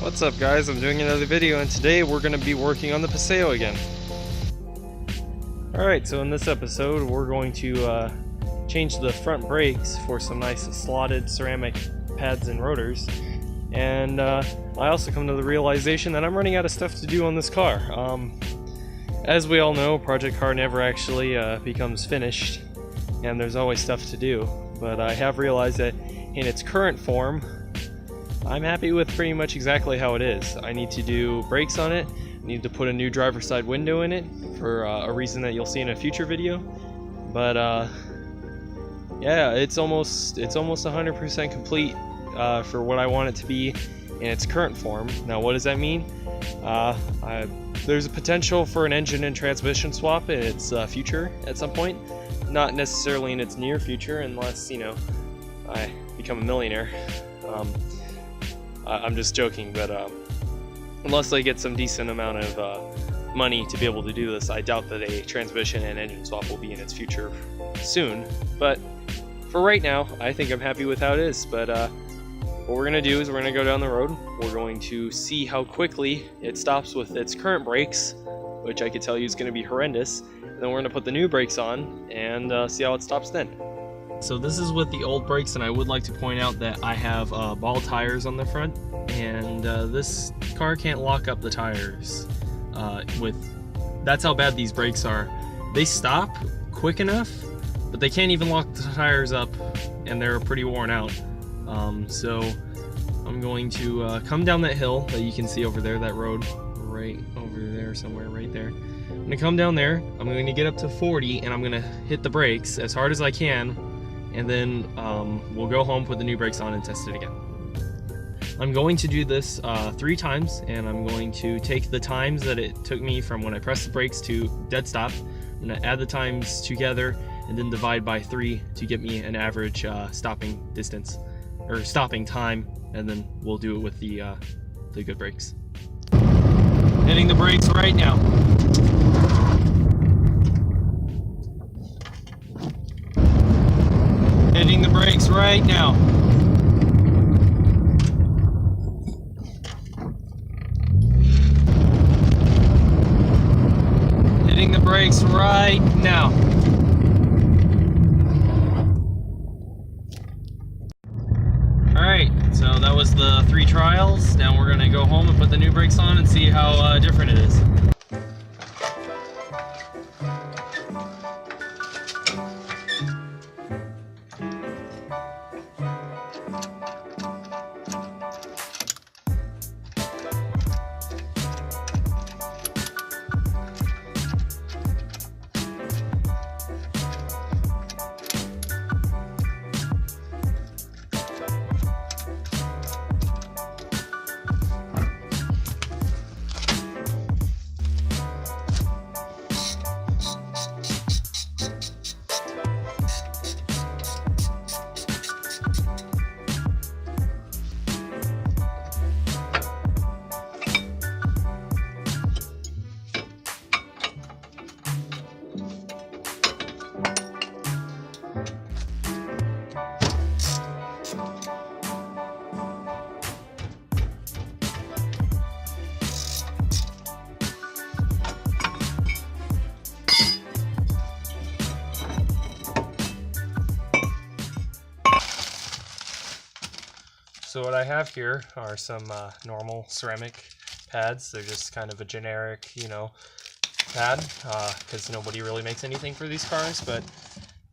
What's up guys, I'm doing another video and today we're going to be working on the Paseo again. Alright, so in this episode we're going to change the front brakes for some nice slotted ceramic pads and rotors. And I also come to the realization that I'm running out of stuff to do on this car. As we all know, project car never actually becomes finished and there's always stuff to do. But I have realized that in its current form, I'm happy with pretty much exactly how it is. I need to do brakes on it, I need to put a new driver's side window in it for a reason that you'll see in a future video. But yeah, it's almost 100% complete for what I want it to be in its current form. Now what does that mean? There's a potential for an engine and transmission swap in its future at some point. Not necessarily in its near future unless, you know, I become a millionaire. I'm just joking, but unless I get some decent amount of money to be able to do this, I doubt that a transmission and engine swap will be in its future soon. But for right now, I think I'm happy with how it is. But what we're going to do is we're going to go down the road. We're going to see how quickly it stops with its current brakes, which I could tell you is going to be horrendous. And then we're going to put the new brakes on and see how it stops then. So this is with the old brakes, and I would like to point out that I have ball tires on the front, and this car can't lock up the tires. That's how bad these brakes are. They stop quick enough, but they can't even lock the tires up, and they're pretty worn out. So I'm going to come down that hill that you can see over there, that road right over there somewhere, right there. I'm gonna come down there, I'm going to get up to 40, and I'm gonna hit the brakes as hard as I can, and then we'll go home, put the new brakes on, and test it again. I'm going to do this 3 times, and I'm going to take the times that it took me from when I pressed the brakes to dead stop. I'm going to add the times together and then divide by 3 to get me an average stopping distance, or stopping time, and then we'll do it with the good brakes. Hitting the brakes right now. Hitting the brakes right now. Hitting the brakes right now. Alright, so that was the 3 trials. Now we're going to go home and put the new brakes on and see how different it is. So what I have here are some normal ceramic pads. They're just kind of a generic, you know, pad, because nobody really makes anything for these cars.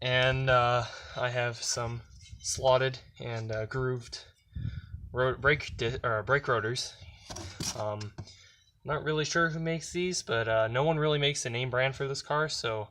And I have some slotted and grooved brake rotors. Not really sure who makes these, but no one really makes a name brand for this car. So,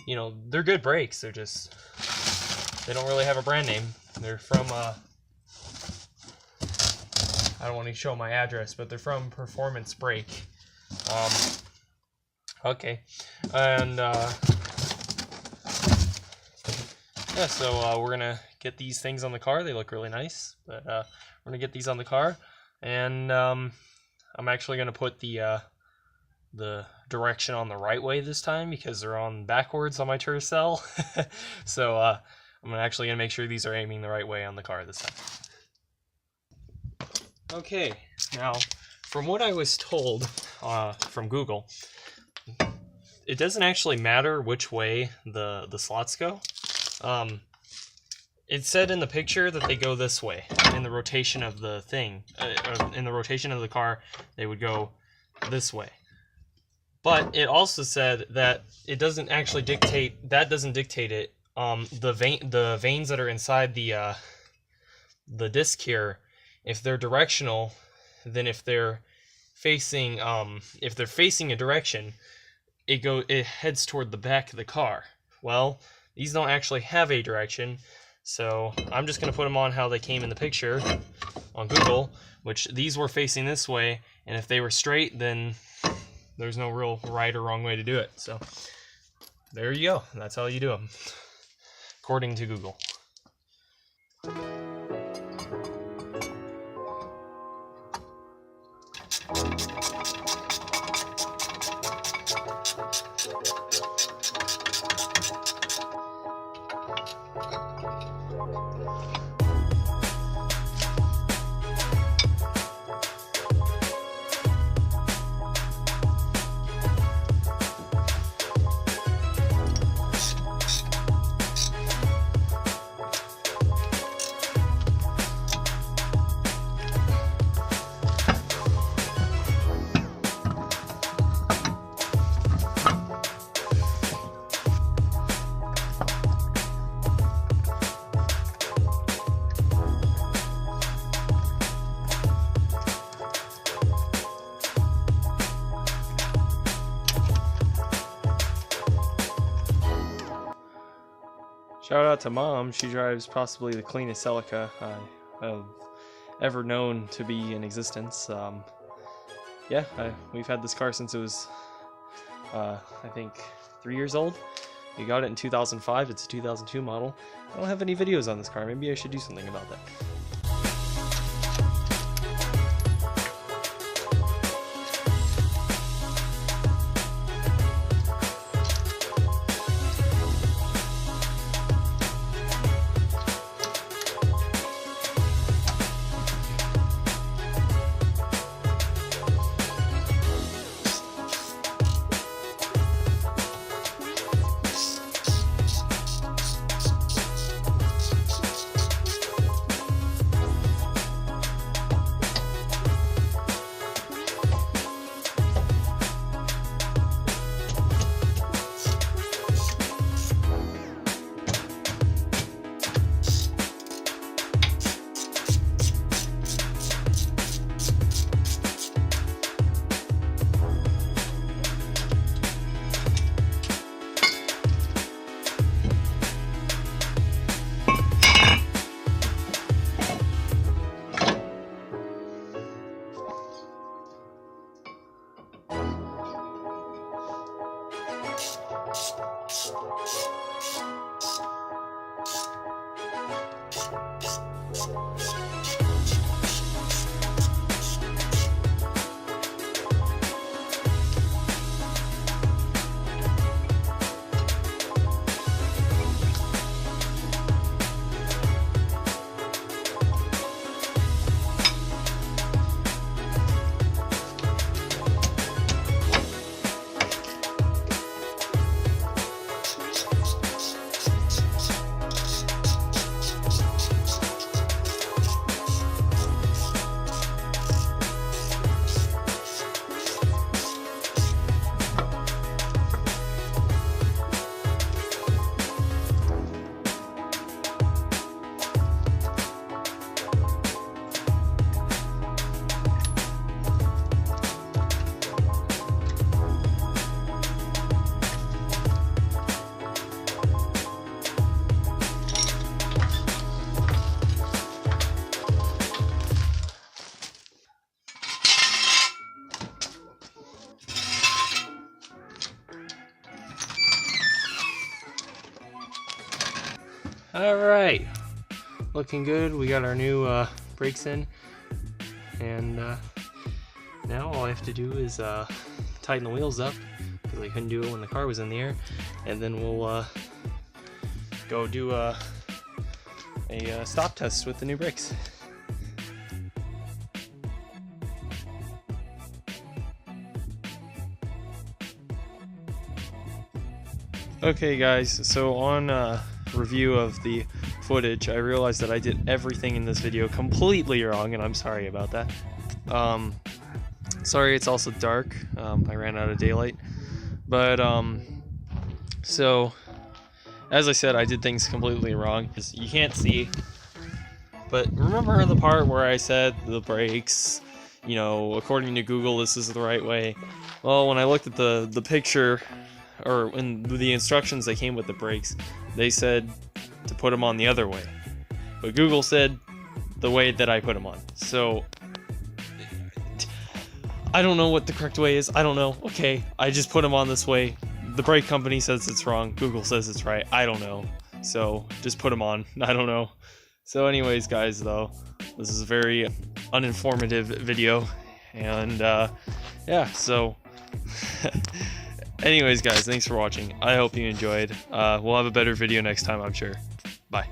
you know, they're good brakes. They don't really have a brand name. They're from I don't want to show my address, but they're from Performance Brake. Okay, and yeah, so we're gonna get these things on the car. They look really nice, but we're gonna get these on the car, and I'm actually gonna put the direction on the right way this time because they're on backwards on my Tercel. So I'm actually gonna make sure these are aiming the right way on the car this time. Okay, Now, from what I was told from Google, it doesn't actually matter which way the slots go. It said in the picture that they go this way in the rotation of the thing. In the rotation of the car, they would go this way. But it also said that it doesn't actually dictate. That doesn't dictate it. The vanes that are inside the disc here, if they're directional, then if they're facing a direction, it heads toward the back of the car. Well, these don't actually have a direction, so I'm just gonna put them on how they came in the picture on Google, which these were facing this way, and if they were straight, then there's no real right or wrong way to do it. So there you go. That's how you do them, according to Google. Shout out to Mom. She drives possibly the cleanest Celica I've ever known to be in existence. We've had this car since it was, I think, 3 years old. We got it in 2005. It's a 2002 model. I don't have any videos on this car. Maybe I should do something about that. Alright, looking good. We got our new brakes in, and now all I have to do is tighten the wheels up, because I couldn't do it when the car was in the air, and then we'll go do a stop test with the new brakes. Okay guys, so on review of the footage, I realized that I did everything in this video completely wrong, and I'm sorry about that. Sorry it's also dark, I ran out of daylight, but so as I said, I did things completely wrong. You can't see, but remember the part where I said the brakes, you know, according to Google this is the right way? Well, when I looked at the picture, or in the instructions that came with the brakes, they said to put them on the other way, but Google said the way that I put them on. So I don't know what the correct way is. I don't know. Okay, I just put them on this way. The brake company says it's wrong. Google says it's right. I don't know. So just put them on. I don't know. So anyways, guys, though, this is a very uninformative video, and yeah, so anyways, guys, thanks for watching. I hope you enjoyed. We'll have a better video next time, I'm sure. Bye.